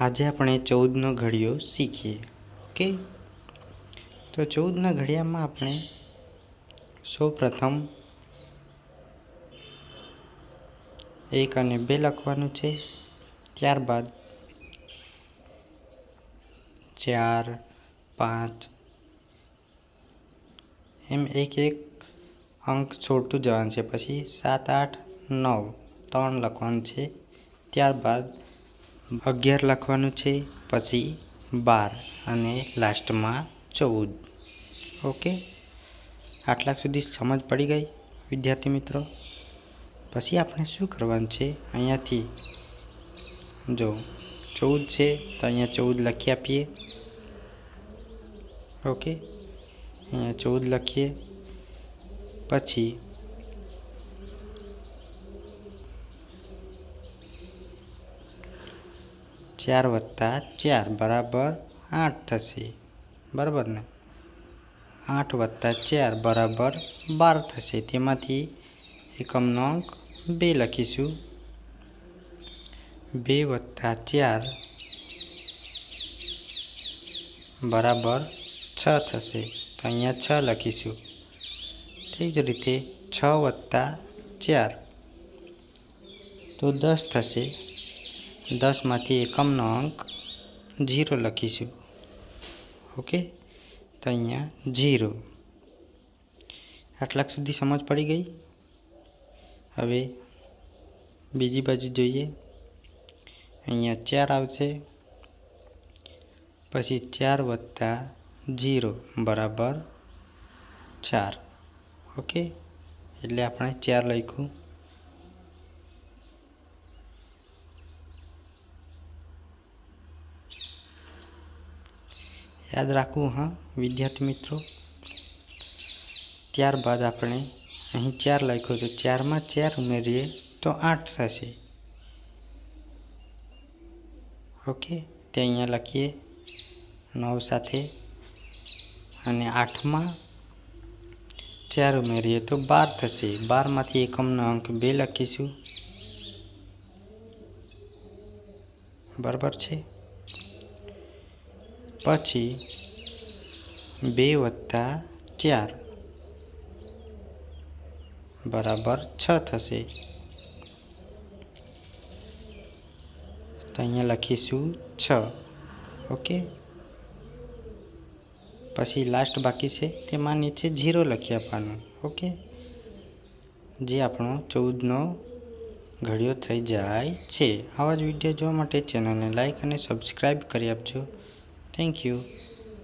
આજે આપણે 14નો ઘડિયો શીખીએ. ઓકે, તો 14ના ઘડિયામાં આપણે સૌપ્રથમ 1 અને 2 લખવાનું છે. ત્યારબાદ 4, 5 એમ એક અંક છોડતું જવાનું છે. પછી 7, 8, 9 3 લખવાનું છે. ત્યારબાદ 11 લખવાનું છે. પછી 12 અને લાસ્ટમાં 14. ઓકે, આટલા સુધી સમજ પડી ગઈ વિદ્યાર્થી મિત્રો? પછી આપણે શું કરવાનું છે, અહીંયાથી જો 14 છે તો અહીંયા 14 લખી આપીએ. ઓકે, અહીંયા 14 લખીએ. પછી 4 + 4 બરાબર 8 થશે. બરાબર ને? 8 + 4 બરાબર 12 થશે. તેમાંથી એકમનો અંક 2 લખીશું. 2 + 4 બરાબર 6 થશે. તો અહીંયા 6 લખીશું. તે જ રીતે 6 + 4 તો 10 થશે. 10 માંથી એકમનો અંક 0 લખીશું. ઓકે, તો અહીંયા 0. આટલા સુધી સમજ પડી ગઈ? હવે બીજી બાજુ જોઈએ. અહીંયા 4 આવશે. પછી 4 + 0 બરાબર 4. ઓકે, એટલે આપણે 4 લખ્યું. યાદ રાખવું હા વિદ્યાર્થી મિત્રો. ત્યારબાદ આપણે અહીં 4 લખ્યું તો 4માં 4 ઉમેરીએ તો 8 થશે. ઓકે, તે અહીંયા લખીએ 9 સાથે. અને 8માં 4 ઉમેરીએ તો 12 થશે. 12 માંથી એકમનો અંક 2 લખીશું. બરાબર છે? પછી 2 + 4 બરાબર 6 થશે. તો અહીંયા લખીશું 6. ઓકે, પછી લાસ્ટ બાકી છે તેમાં નીચે 0 લખી આપવાનું. ઓકે, જે આપણો 14નો ઘડિયો થઈ જાય છે. આવા જ વિડીયો જોવા માટે ચેનલને લાઈક અને સબસ્ક્રાઈબ કરી આપજો. Thank you.